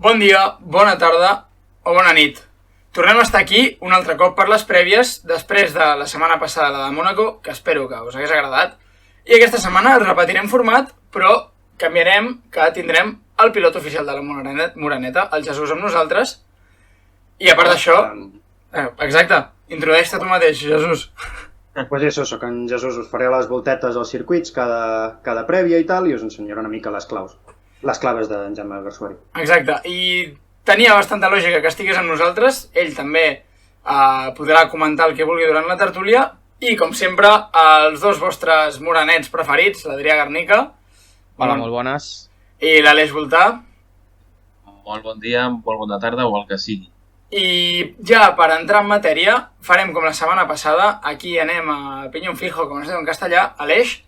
Bon dia, bona tarda o bona nit. Tornem a estar aquí un altre cop per les prèvies, després de la setmana passada, la de Mònaco, que espero que us hagués agradat. I aquesta setmana repetirem format, però canviarem, que tindrem el pilot oficial de la Moreneta, el Jesús amb nosaltres. I a part d'això... exacte, introdueix-te tu mateix, Jesús. Pues això, soc en Jesús, us faré les voltetes als circuits cada prèvia i tal, i us ensenyaré una mica les claves d'en Jaume Garsuari. Exacte, i tenia bastanta lògica que estigués amb nosaltres, ell també podrà comentar el que vulgui durant la tertúlia, i com sempre, els dos vostres morenets preferits, l'Adrià Garnica. Hola, molt bones. I l'Aleix Voltà. Molt bon dia, molt bona tarda o el que sigui. I ja per entrar en matèria, farem com la setmana passada, aquí anem a Piñón Fijo, com es diu en castellà. Aleix,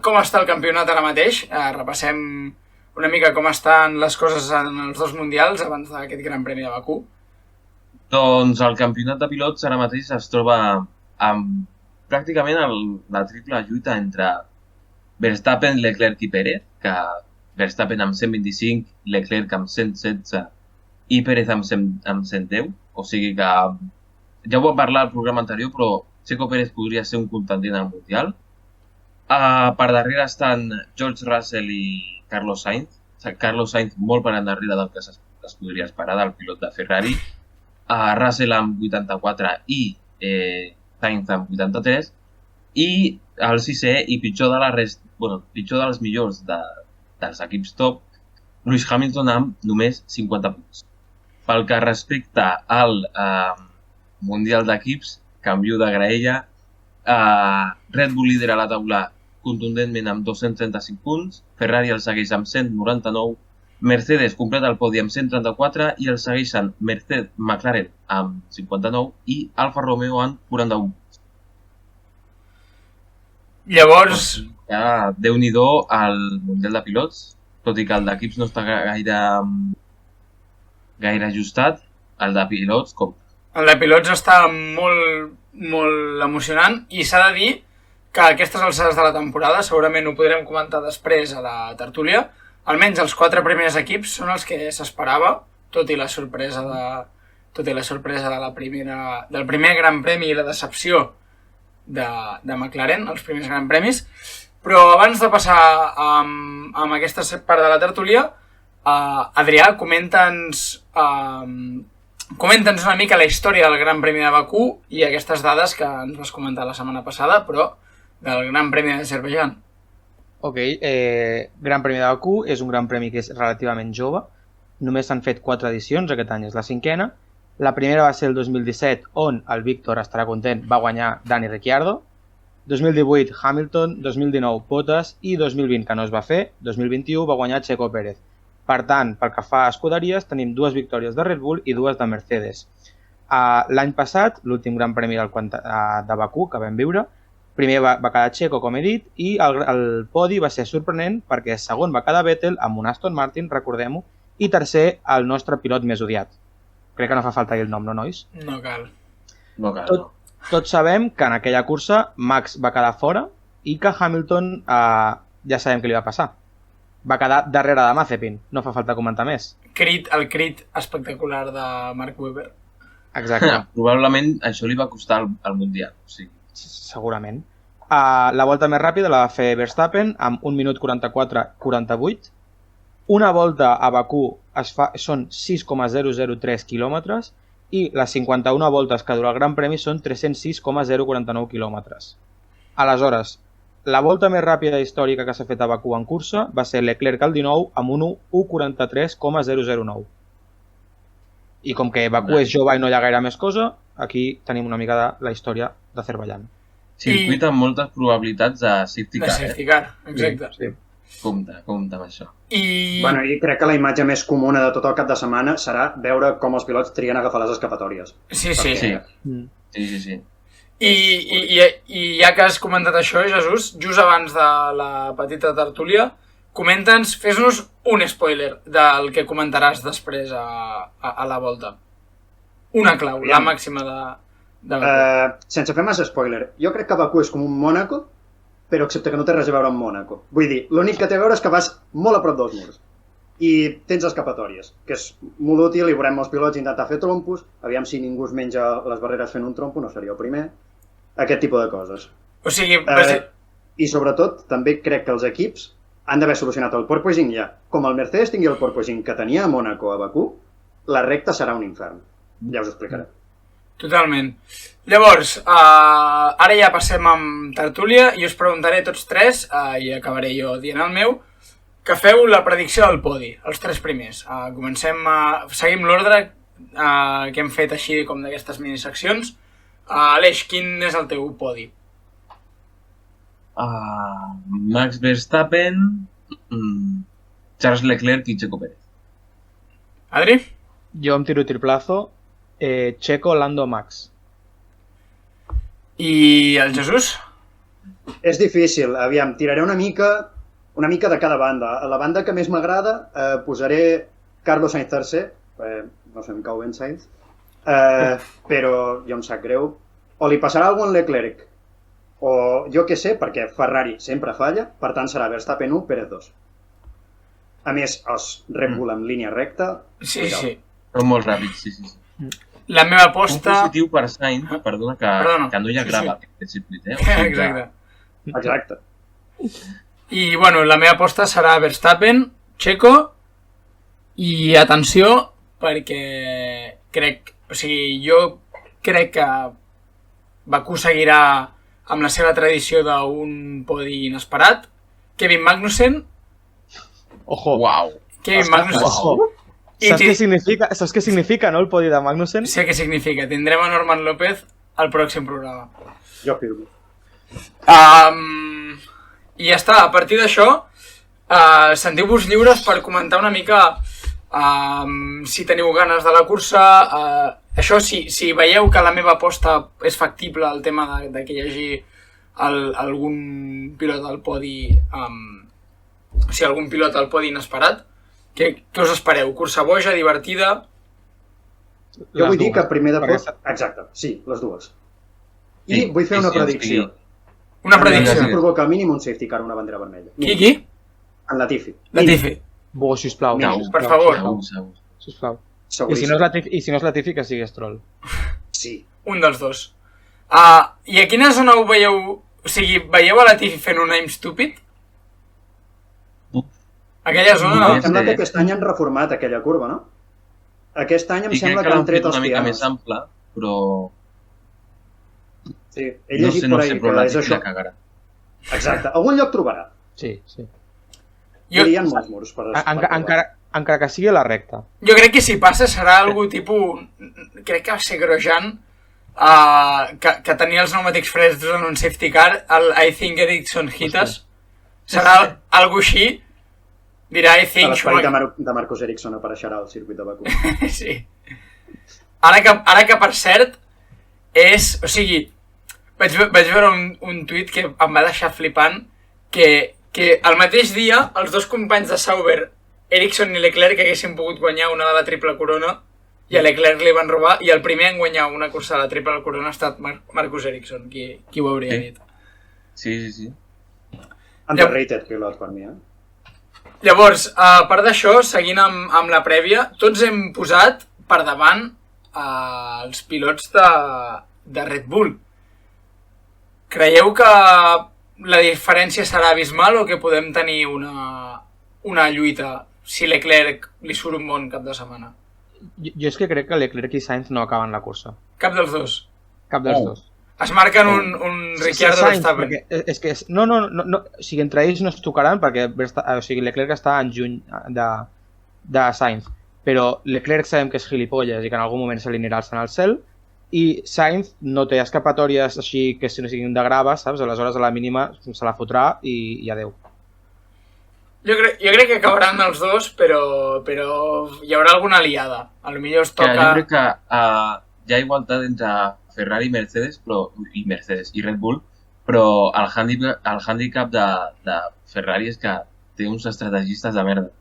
com està el campionat ara mateix? Repassem una mica com estan les coses en els dos mundials abans d'aquest Gran Premi de Bakú. Doncs el campionat de pilots ara mateix es troba amb pràcticament la triple lluita entre Verstappen, Leclerc i Pérez, que Verstappen amb 125, Leclerc amb 116 i Pérez amb 110, o sigui que ja ho vam parlar al programa anterior, però Checo Pérez podria ser un contendent al Mundial. Per darrere estan George Russell i Carlos Sainz. Carlos Sainz molt per endarrere del que es podria esperar del pilot de Ferrari. Russell amb 84 i Sainz amb 83. I el sisè i pitjor dels millors dels equips top, Lewis Hamilton amb només 50 punts. Pel que respecta al Mundial d'Equips, canvio de graella, Red Bull lidera la taula contundentment amb 235 punts, Ferrari el segueix amb 199, Mercedes completa el podi amb 134 i el segueixen McLaren amb 59 i Alfa Romeo amb 41 punts. Llavors... Ja, Déu-n'hi-do al Mundial de Pilots, tot i que el d'equips no està gaire ajustat, el de pilots com... El de pilots està molt emocionant i s'ha de dir que a aquestes alçades de la temporada, segurament ho podrem comentar després a la tertúlia, almenys els 4 primers equips són els que s'esperava, tot i la sorpresa del primer Gran Premi i la decepció de McLaren, els primers Gran Premis. Però abans de passar amb aquesta part de la tertúlia, Adrià, comenta'ns una mica la història del Gran Premi de Bakú i aquestes dades que ens vas comentar la setmana passada, però del Gran Premi d'Azerbaidjan. Ok, Gran Premi de Bakú és un Gran Premi que és relativament jove. Només s'han fet 4 edicions, aquest any és la 5a. La primera va ser el 2017, on el Víctor estarà content, va guanyar Dani Ricciardo. 2018 Hamilton, 2019 Bottas i 2020, que no es va fer, 2021 va guanyar Checo Pérez. Per tant, pel que fa a escuderies, tenim 2 victòries de Red Bull i 2 de Mercedes. L'any passat, l'últim Gran Premi de Bakú que vam viure, primer va quedar Checo, com he dit, i el podi va ser sorprenent perquè segon va quedar Vettel amb un Aston Martin, recordem-ho, i tercer el nostre pilot més odiat. Crec que no fa falta dir el nom, no, nois? No cal. Tots sabem que en aquella cursa Max va quedar fora i que Hamilton ja sabem què li va passar. Va quedar darrere de Mazepin, no fa falta comentar més. El crit espectacular de Mark Webber. Exacte. Probablement això li va costar el Mundial. O sigui. Segurament. La volta més ràpida la va fer Verstappen amb 1 minut 44-48. Una volta a Bakú són 6,003 quilòmetres i les 51 voltes que dura el Gran Premi són 306,049 quilòmetres. Aleshores, la volta més ràpida històrica que s'ha fet a Bakú en cursa va ser Leclerc al 19 amb un 1,43,009. I com que Bakú és jove i no hi ha gaire més cosa, aquí tenim una mica de la història d'Azerbaidjan. Circuit amb moltes probabilitats de safety car. De safety car, exacte. Sí. Compte amb això. I crec que la imatge més comuna de tot el cap de setmana serà veure com els pilots trien agafar les escapatòries. Sí. Sí. I ja que has comentat això, Jesús, just abans de la petita tertúlia, comenta'ns, fes-nos un spoiler del que comentaràs després a la volta. Una clau, la màxima de Bakú. Sense fer massa spoiler, jo crec que Bakú és com un Mònaco, però excepte que no té res a veure amb Mònaco. Vull dir, l'únic que té a veure és que vas molt a prop dels murs. i tens escapatòries, que és molt útil i veurem els pilots intentar fer trompos, aviam si ningú es menja les barreres fent un trompo, no seria el primer, aquest tipus de coses. O sigui, I sobretot, també crec que els equips han d'haver solucionat el porpoising ja. Com el Mercedes tingui el porpoising que tenia a Mònaco, a Bakú, la recta serà un infern. Ja us ho explicaré. totalment. Llavors, ara ja passem amb tertúlia i us preguntaré tots tres, i acabaré jo dient el meu, que feu la predicció del podi, els tres primers. Seguim l'ordre que hem fet així com d'aquestes miniseccions. Aleix, quin és el teu podi? Max Verstappen, Charles Leclerc i Checo Pérez. Adri? Jo em tiro triplazo, Checo, Lando, Max. I el Jesús? És difícil, aviam, tiraré una mica de cada banda. A la banda que més m'agrada posaré Carlos Sainz tercer, no sé, em cau ben Sainz, però jo em sap greu. O li passarà alguna cosa a Leclerc, o jo què sé, perquè Ferrari sempre falla, per tant serà Verstappen 1, Pérez 2. A més, els Red Bull en línia recta... Sí, sí. Són molt ràpids, sí. La meva aposta... Un positiu per Sainz, perdona, que no hi ha grava aquest circuit, O sigui que... Exacte. I, bueno, la meva aposta serà Verstappen, Checo, i atenció, perquè jo crec que Bakú seguirà amb la seva tradició d'un podi inesperat. Kevin Magnussen. Ojo. Uau. Kevin Magnussen. Ojo. ¿Sabes qué significa, no, el podi de Magnussen? Sé què significa. Tindrem a Norman López al pròxim programa. Jo firmo. I ja està. A partir d'això, sentiu-vos lliures per comentar una mica si teniu ganes de la cursa. Això, si veieu que la meva aposta és factible, el tema de que hi hagi algun pilot al podi, algun pilot al podi inesperat, què us espereu? Cursa boja, divertida? Jo vull dir que primer de tot... Exacte, sí, les dues. I vull fer una predicció. Una predicció. Provoca al mínim un safety car, una bandera vermella. Qui? En Latifi. Latifi. Bo, sisplau. Per favor. Sisplau. I si no és Latifi, que sigui Stroll. Sí. Un dels dos. I a quina zona ho veieu? O sigui, veieu a Latifi fent un aim stúpid? Aquella zona... Em sembla que aquest any han reformat aquella curva, no? Aquest any em sembla que han tret els una mica pianos. més ampla, però... Sí, he llegit per ahí que és això. Exacte, algun lloc trobarà. Sí. Hi ha molts murs per... Encara que sigui a la recta. Jo crec que si passa serà algú tipus... Crec que va ser Grosjean, que tenia els pneumàtics freds en un safety car, el I think Ericsson hit us. Serà algú així. Dirà I think... L'esperit de Marcus Ericsson apareixerà al circuit de Bakú. Sí. Ara que per cert, és... O sigui, vaig veure un tuit que em va deixar flipant, que el mateix dia els dos companys de Sauber, Ericsson i Leclerc, haguessin pogut guanyar una de la triple corona, i a Leclerc li van robar, i el primer en guanyar una cursa de la triple corona ha estat Marcus Ericsson, qui ho hauria dit. Sí. Underrated pilot per mi, Llavors, a part d'això, seguint amb la prèvia, tots hem posat per davant els pilots de Red Bull. Creieu que la diferència serà abismal o que podem tenir una lluita si Leclerc li surt un bon cap de setmana? Jo és que crec que Leclerc i Sainz no acaben la cursa. Cap dels dos? Cap dels dos. Es marquen un Ricciardo Verstappen. És que no, o sigui, entre ells no es tocaran perquè Leclerc està en juny de Sainz, però Leclerc sabem que és gilipolles i que en algun moment se li anirà alçant al cel, i Sainz no té escapatòries així que si no siguin de grava, saps? Aleshores a la mínima se la fotrà i adeu. Jo crec que acabaran els dos, però hi haurà alguna aliada. A lo millor es toca... Jo crec que hi ha igualtat entre Ferrari i Red Bull, però el handicap de Ferrari és que té uns estrategistes de merda.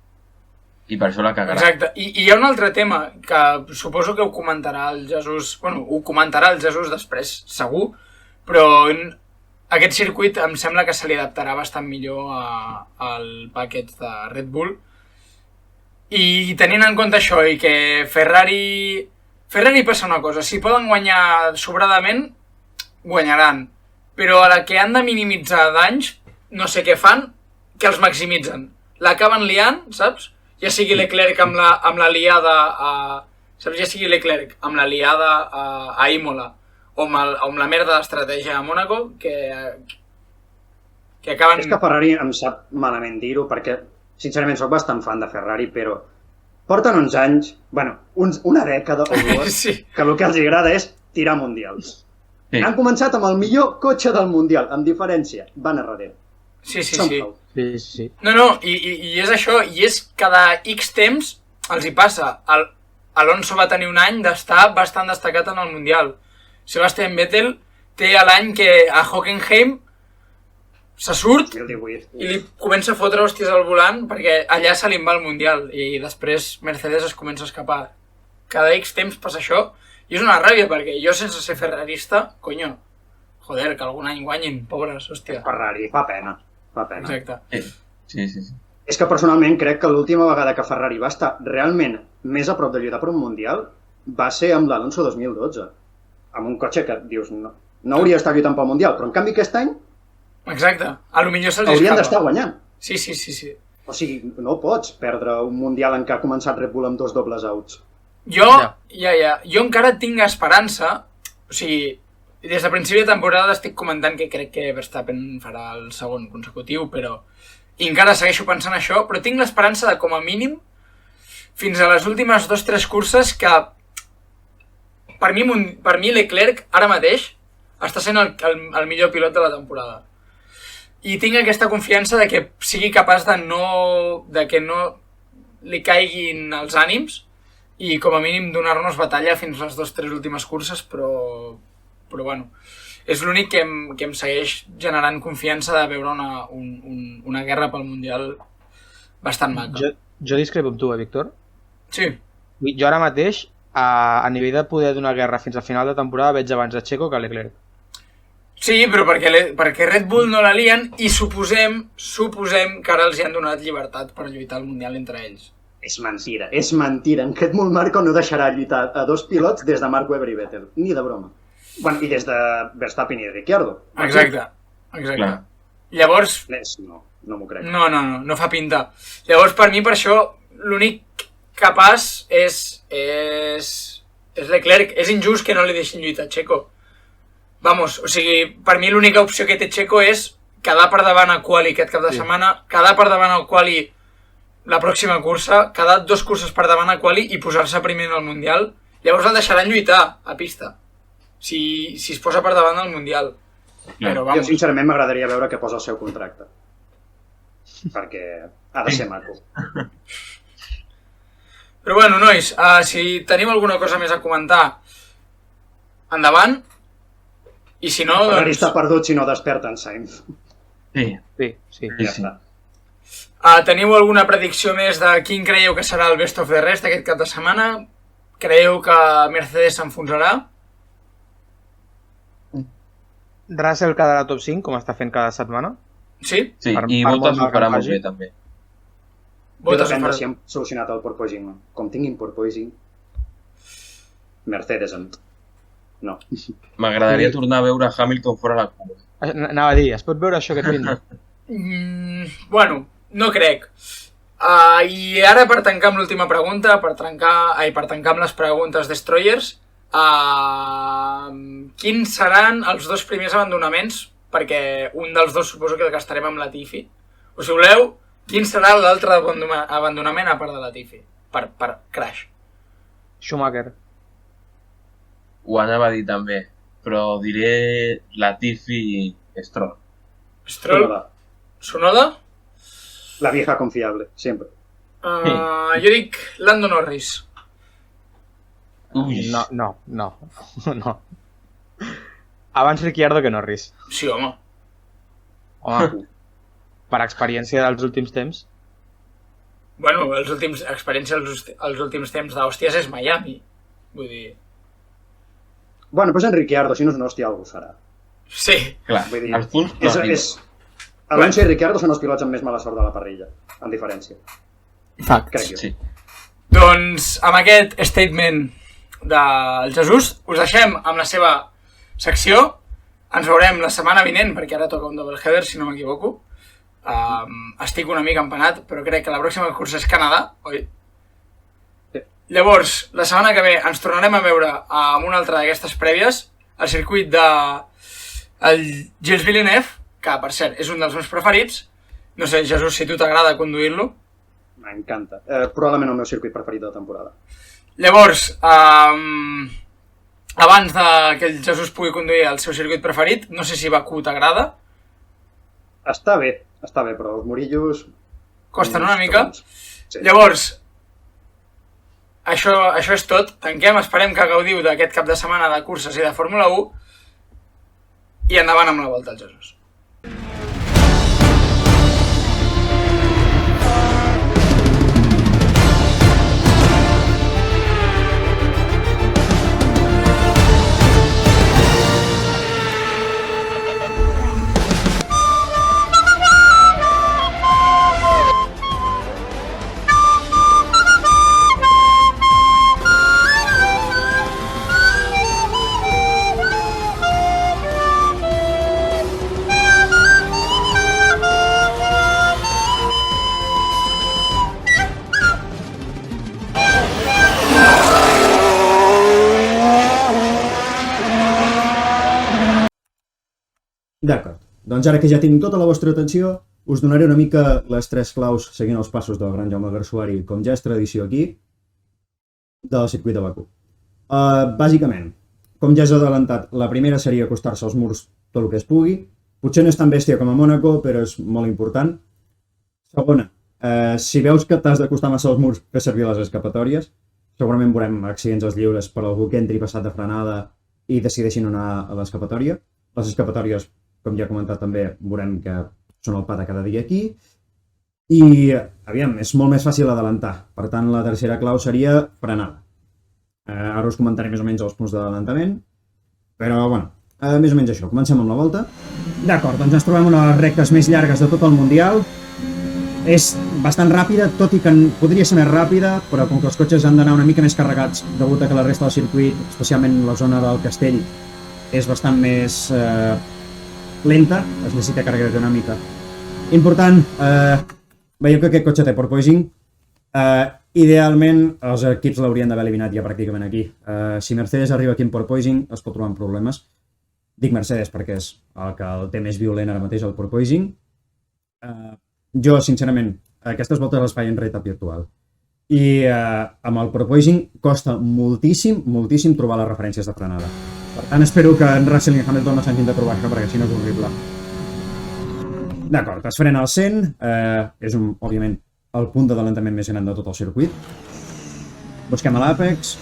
I per això la cagarà. Exacte. I hi ha un altre tema que suposo que ho comentarà el Jesús... Bueno, ho comentarà el Jesús després, segur, però aquest circuit em sembla que se li adaptarà bastant millor al paquet de Red Bull. I tenint en compte això i que Ferrari passa una cosa, si poden guanyar sobradament, guanyaran. Però a la que han de minimitzar danys, no sé què fan, que els maximitzen. L'acaben liant, saps? Ja sigui Leclerc amb la liada saps? Ja sigui Leclerc amb la liada a Imola o amb la merda d'estratègia a Mónaco, que acaben... És que Ferrari em sap malament dir-ho, perquè sincerament sóc bastant fan de Ferrari, però porten uns anys, bueno, una dècada o dues, Sí. que el que els agrada és tirar mundials. Sí. Han començat amb el millor cotxe del mundial, amb diferència, van a darrere. Sí. Somehow. Sí. No, i és això, i és cada X temps els hi passa. Alonso va tenir un any d'estar bastant destacat en el Mundial. Sebastian Vettel té l'any que a Hockenheim se surt 2018. i li comença a fotre hòsties al volant perquè allà se li en va el Mundial i després Mercedes es comença a escapar. Cada X temps passa això i és una ràbia perquè jo sense ser ferrarista, conyo, joder, que algun any guanyin, pobres, hòstia. Ferrari, fa pena. Exacte. Sí. És que personalment crec que l'última vegada que Ferrari va estar realment més a prop de lluitar per un Mundial va ser amb l'Alonso 2012. Amb un cotxe que dius, no hauria d'estar lluitant pel Mundial, però en canvi aquest any Exacte. A lo millor se'ls haurien escapa. d'estar guanyant. Sí. O sigui, no pots perdre un Mundial en què ha començat Red Bull amb 2 dobles outs. Jo encara tinc esperança, o sigui, des de principi de temporada estic comentant que crec que Verstappen farà el segon consecutiu, però i encara segueixo pensant això, però tinc l'esperança de, com a mínim, fins a les últimes 2-3 curses que per mi Leclerc ara mateix està sent el millor pilot de la temporada. I tinc aquesta confiança de que sigui capaç de que no li caiguin els ànims i com a mínim donar-nos batalla fins a les 2-3 últimes curses, però bueno, és l'únic que em segueix generant confiança de veure una guerra pel Mundial bastant maca. Jo discrepo amb tu, Víctor. Sí. Jo ara mateix, a nivell de poder donar guerra fins al final de temporada, veig abans a Checo que a Leclerc. Sí, però perquè Red Bull no la lien i suposem que ara els hi han donat llibertat per lluitar al Mundial entre ells. És mentira. En Helmut Marko no deixarà lluitar a 2 pilots des de Mark Webber i Vettel. Ni de broma. Bueno, i des de Verstappen i Ricciardo. Exacte. Clar. Llavors... No m'ho crec. No fa pinta. Llavors, per mi, per això, l'únic capaç és Leclerc. És injust que no li deixin lluitar a Checo. Vamos, o sigui, per mi l'única opció que té Checo és quedar per davant a quali aquest cap de setmana, quedar per davant al quali la pròxima cursa, quedar 2 curses per davant a quali i posar-se primer en el Mundial. Llavors el deixaran lluitar a pista, si es posa per davant al Mundial. Però, vamos. Jo sincerament m'agradaria veure què posa el seu contracte. Perquè ha de ser maco. Però bueno, nois, si tenim alguna cosa més a comentar, endavant. I si no, Ferrari està perdut si no desperta en Sainz. Sí. Ja està. Teniu alguna predicció més de quin creieu que serà el best of the rest aquest cap de setmana? Creieu que Mercedes s'enfonsarà? Russell quedarà top 5, com està fent cada setmana. Sí? Sí, Per- i per Bottas molt ho farà que molt faci. bé, també. Jo depèn de si hem solucionat el porpoising. Com tinguin porpoising, Mercedes no. M'agradaria tornar a veure Hamilton fora la cua. Anava a dir, es pot veure això aquest fin? Bueno, no crec. I ara per tancar amb l'última pregunta, per tancar amb les preguntes Destroyers, quins seran els 2 primers abandonaments? Perquè un dels 2 suposo que estarem amb Latifi. O si voleu, quin serà l'altre abandonament a part de Latifi? Per crash. Schumacher. Ho anava a dir també, però diré Latifi i Stroll. Stroll? Sonoda? La vieja confiable, sempre. Jo dic Lando Norris. Ui. No. Abans Ricciardo que Norris. Sí, home. Home, per experiència dels últims temps. Bueno, experiència els últims temps d'hòsties és Miami. Vull dir... Bueno, doncs en Ricciardo, si no és una hòstia, algú serà. Sí. Clar, Vull dir, els punts no arriben. Alonso i Ricciardo són els pilots amb més mala sort de la parrilla, en diferència. Facts. Crec jo. Sí. Doncs amb aquest statement del Jesús us deixem amb la seva secció. Ens veurem la setmana vinent, perquè ara toca un doubleheader, si no m'equivoco. Estic una mica empanat, però crec que la pròxima cursa és Canadà, oi? Sí. Llavors, la setmana que ve ens tornarem a veure amb una altra d'aquestes prèvies, al circuit de el Gilles Villeneuve, que per cert és un dels meus preferits. No sé, Jesús, si tu t'agrada conduir-lo. M'encanta. Probablement el meu circuit preferit de la temporada. Llavors, abans que el Jesús pugui conduir el seu circuit preferit, no sé si Bakú t'agrada. Està bé, però els Murillos... Costen una mica. Sí. Llavors, això és tot. Tanquem, esperem que gaudiu d'aquest cap de setmana de curses i de Fórmula 1 i endavant amb la volta al Jesús. D'acord, doncs ara que ja tinc tota la vostra atenció, us donaré una mica les 3 claus seguint els passos del gran Jaume Garsuari, com ja és tradició aquí, del circuit de Bakú. Bàsicament, com ja us he adelantat, la primera seria acostar-se als murs tot el que es pugui. Potser no és tan bèstia com a Mònaco, però és molt important. Segona, si veus que t'has d'acostar massa als murs, fes servir les escapatòries. Segurament veurem accidents als lliures per algú que entri passat de frenada i decideixin anar a l'escapatòria. Les escapatòries, com ja he comentat també, veurem que són el pa de cada dia aquí. I, aviam, és molt més fàcil adelantar. Per tant, la tercera clau seria frenada. Ara us comentaré més o menys els punts d'adelantament. Però, bueno, més o menys això. Comencem amb la volta. D'acord, doncs ens trobem una de les rectes més llargues de tot el Mundial. És bastant ràpida, tot i que podria ser més ràpida, però com que els cotxes han d'anar una mica més carregats degut a que la resta del circuit, especialment la zona del Castell, és bastant més lenta, es necessita carregar una mica. Important, veieu que aquest cotxe té porpoising. Idealment, els equips l'haurien d'haver eliminat ja pràcticament aquí. Si Mercedes arriba aquí amb porpoising, es pot trobar amb problemes. Dic Mercedes perquè és el que el té més violent ara mateix, el porpoising. Jo, sincerament, aquestes voltes les faig en realitat virtual. I amb el porpoising costa moltíssim, moltíssim trobar les referències de frenada. Per tant, espero que en Russell i Hamilton no s'hagin de trobar això, perquè si no és horrible. D'acord, es frena al 100, és òbviament el punt d'adelantament més gran de tot el circuit. Busquem a l'àpex.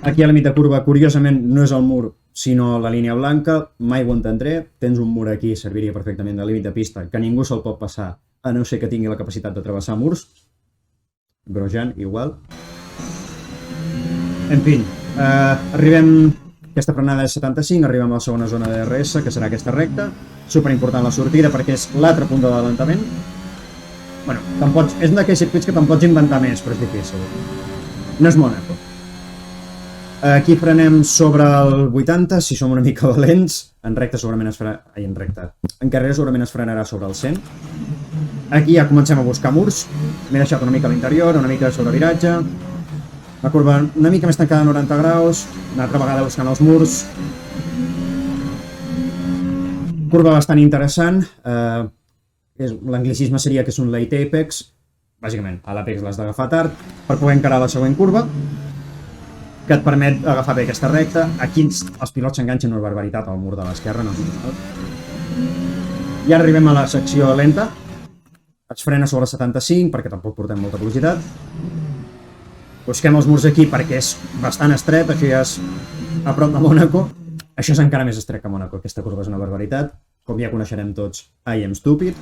Aquí a la mitja curva, curiosament, no és el mur, sinó la línia blanca. Mai ho entendré. Tens un mur aquí, serviria perfectament de límit de pista, que ningú se'l pot passar, a no ser que tingui la capacitat de travessar murs. Grosjean, igual. En fi, arribem... Aquesta frenada és 75, arribem a la segona zona de DRS, que serà aquesta recta. Superimportant la sortida perquè és l'altre punt d'adelantament. Bueno, és un d'aquells circuits que te'n pots inventar més, però és difícil. No és Mònaco. Aquí frenem sobre el 80, si som una mica valents. En recta segurament es frenarà... Ai, en recta. En carrera segurament es frenarà sobre el 100. Aquí ja comencem a buscar murs. M'he deixat una mica a l'interior, una mica sobre viratge. La curva una mica més tancada a 90 graus, una altra vegada buscant els murs. Curva bastant interessant. L'anglicisme seria que és un late apex. Bàsicament, a l'àpex l'has d'agafar tard per poder encarar la següent curva, que et permet agafar bé aquesta recta. Aquí els pilots s'enganxen una barbaritat al mur de l'esquerra, no és normal. I ara arribem a la secció lenta. Es frena sobre 75 perquè tampoc portem molta velocitat. Busquem els murs aquí perquè és bastant estret, això ja és a prop de Mònaco. Això és encara més estret que Mònaco, aquesta curva és una barbaritat. Com ja coneixerem tots, I am stupid.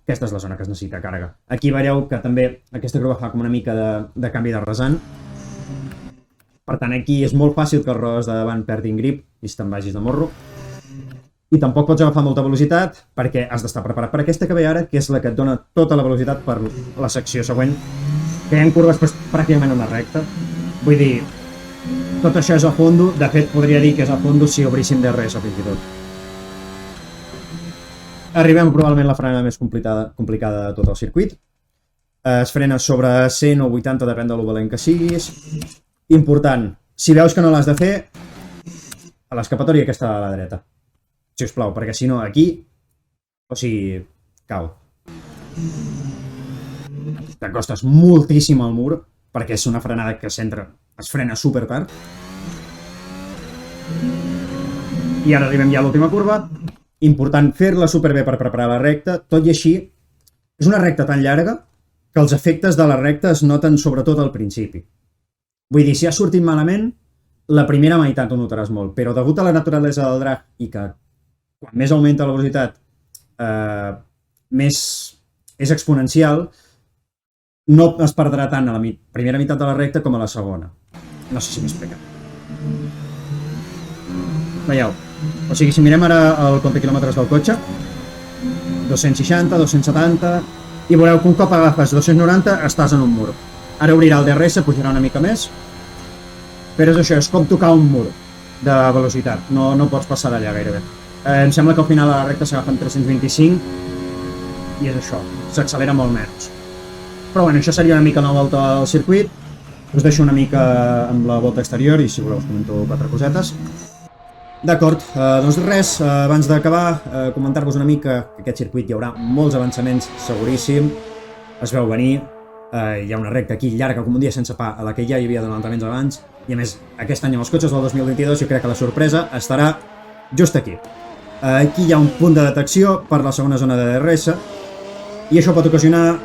Aquesta és la zona que es necessita càrrega. Aquí veieu que també aquesta curva fa com una mica de canvi de rasant. Per tant, aquí és molt fàcil que els rodes de davant perdin grip i te'n vagis de morro. I tampoc pots agafar molta velocitat perquè has d'estar preparat per aquesta que ve ara, que és la que et dona tota la velocitat per la secció següent, que hi ha curves pràcticament una recta. Vull dir, tot això és a fondo, de fet podria dir que és a fondo si obríssim DRS fins i tot. Arribem a probablement la frenada més complicada de tot el circuit. Es frena sobre 100 o 80, depèn de lo valent que siguis. Important, si veus que no l'has de fer, a l'escapatòria aquesta a la dreta, si us plau, perquè si no aquí, o sigui, cau. T'acostes moltíssim al mur, perquè és una frenada que es frena super tard. I ara arribem ja a l'última curva. Important fer-la superbé per preparar la recta, tot i així, és una recta tan llarga que els efectes de la recta es noten sobretot al principi. Vull dir, si has sortit malament, la primera meitat ho notaràs molt, però degut a la naturalesa del drag i que quan més augmenta la velocitat, més és exponencial, no es perdrà tant a la primera meitat de la recta com a la segona. No sé si m'explica. Veieu? O sigui, si mirem ara el compte quilòmetres del cotxe, 260, 270, i veureu que un cop agafes 290 estàs en un mur. Ara obrirà el DRS, pujarà una mica més, però és això, és com tocar un mur de velocitat, no pots passar d'allà gairebé. Em sembla que al final de la recta s'agafen 325 i és això, s'accelera molt menys. Però bueno, això seria una mica la volta al circuit. Us deixo una mica amb la volta exterior i si voleu us comento 4 cosetes. D'acord, doncs res, abans d'acabar, comentar-vos una mica que aquest circuit hi haurà molts avançaments, seguríssim, es veu venir, hi ha una recta aquí llarga com un dia sense pa, a la que ja hi havia adelantaments abans, i a més, aquest any amb els cotxes del 2022 jo crec que la sorpresa estarà just aquí. Aquí hi ha un punt de detecció per la segona zona de DRS, i això pot ocasionar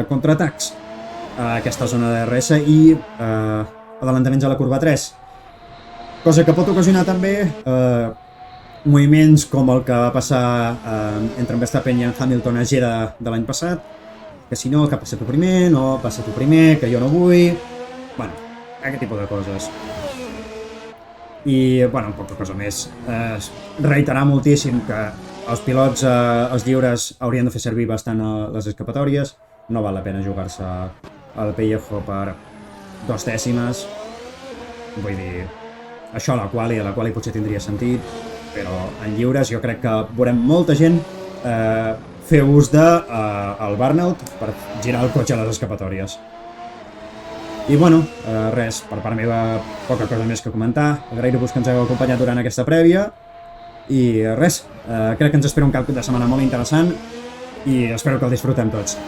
contraatacs a aquesta zona de DRS i adelantaments a la curva 3. Cosa que pot ocasionar també moviments com el que va passar entre Verstappen i Hamilton a Jeddah de l'any passat, que si no, que passa tu primer, no, passa tu primer, que jo no vull... Bueno, aquest tipus de coses. I, bueno, poca cosa més. Reiterar moltíssim que els pilots, els lliures, haurien de fer servir bastant les escapatòries, no val la pena jugar-se al pellejo per 2 dècimes, vull dir... Això a la quali potser tindria sentit, però en lliures jo crec que veurem molta gent fer ús del burnout per girar el cotxe a les escapatòries. I bueno, res, per part meva poca cosa més que comentar, agrair-vos que ens hagueu acompanyat durant aquesta prèvia i res, crec que ens espera un cap de setmana molt interessant i espero que el disfrutem tots.